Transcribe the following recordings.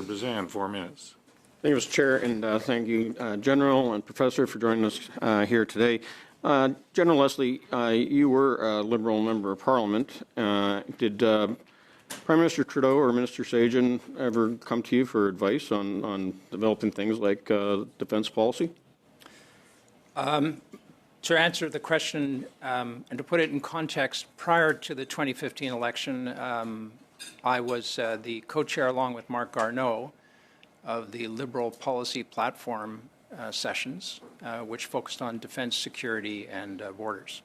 Bazan, 4 minutes. Thank you, Mr. Chair, and thank you, General and Professor, for joining us here today. General Leslie, you were a Liberal Member of Parliament. Did Prime Minister Trudeau or Minister Sajjan ever come to you for advice on developing things like defence policy? To answer the question and to put it in context, prior to the 2015 election, I was the co-chair along with Mark Garneau of the Liberal Policy Platform sessions, which focused on defense, security, and borders.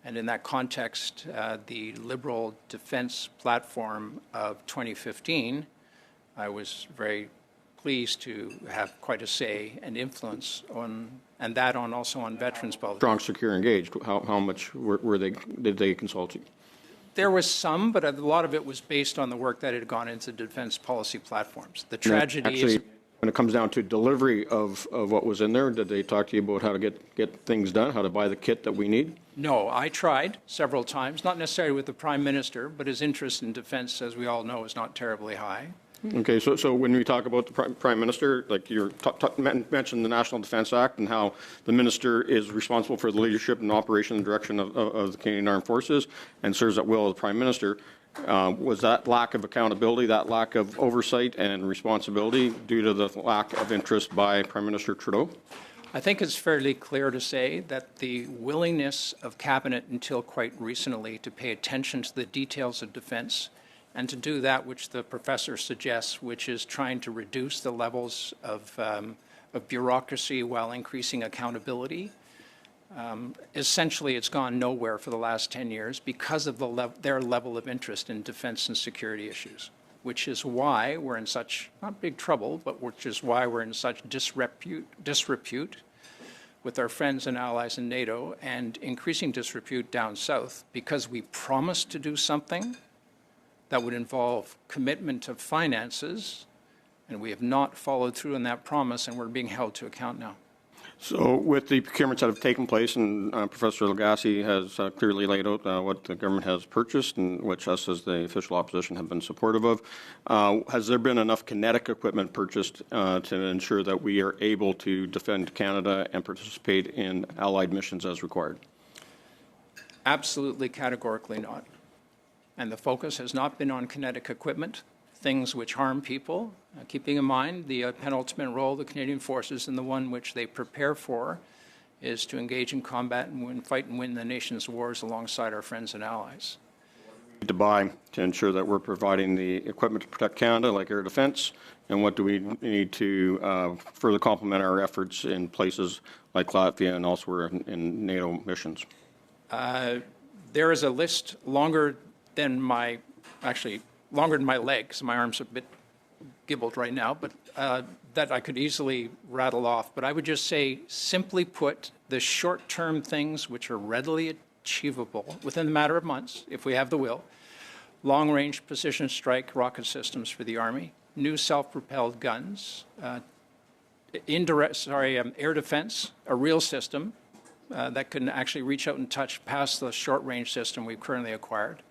And in that context, the Liberal Defense Platform of 2015, I was very pleased to have quite a say and influence on, and that on also on veterans policy. Strong, secure, engaged. How much did they consult you? There was some, but a lot of it was based on the work that had gone into defense policy platforms. The tragedy is, when it comes down to delivery of what was in there, did they talk to you about how to get things done, how to buy the kit that we need? no, I tried several times, not necessarily with the Prime Minister, but his interest in defense, as we all know, is not terribly high. Okay, so when we talk about the Prime Minister, like you mentioned the National Defence Act and how the Minister is responsible for the leadership and operation and direction of the Canadian Armed Forces and serves at will as the Prime Minister, was that lack of accountability, that lack of oversight and responsibility due to the lack of interest by Prime Minister Trudeau? I think it's fairly clear to say that the willingness of Cabinet until quite recently to pay attention to the details of defence and to do that which the professor suggests, which is trying to reduce the levels of bureaucracy while increasing accountability. Essentially, it's gone nowhere for the last 10 years because of their level of interest in defense and security issues, which is why we're in such, not big trouble, but which is why we're in such disrepute with our friends and allies in NATO and increasing disrepute down south because we promised to do something that would involve commitment of finances, and we have not followed through on that promise, and we're being held to account now. So with the procurements that have taken place, and Professor Lagasse has clearly laid out what the government has purchased, and which us as the official opposition have been supportive of, has there been enough kinetic equipment purchased to ensure that we are able to defend Canada and participate in allied missions as required? Absolutely, categorically not. And the focus has not been on kinetic equipment, things which harm people, keeping in mind the penultimate role of the Canadian Forces and the one which they prepare for is to engage in combat and fight and win the nation's wars alongside our friends and allies. To buy to ensure that we're providing the equipment to protect Canada, like air defence, and what do we need to further complement our efforts in places like Latvia and elsewhere in NATO missions? There is a list longer than my legs. My arm's a bit gibbled right now, but that I could easily rattle off. But I would just say, simply put, the short-term things which are readily achievable within a matter of months, if we have the will, long-range precision strike rocket systems for the Army, new self-propelled guns, air defense, a real system that can actually reach out and touch past the short-range system we've currently acquired.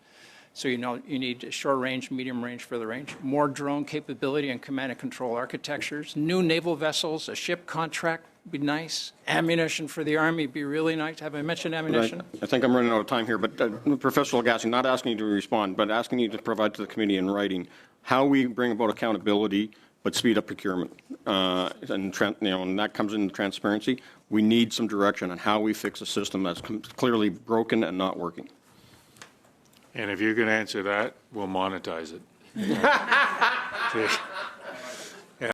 So you need short range, medium range, further range, more drone capability and command and control architectures, new naval vessels, a ship contract would be nice, ammunition for the Army would be really nice. Have I mentioned ammunition? I think I'm running out of time here, but Professor Lagasse, not asking you to respond, but asking you to provide to the committee in writing how we bring about accountability but speed up procurement. And that comes into transparency. We need some direction on how we fix a system that's clearly broken and not working. And if you can answer that, we'll monetize it.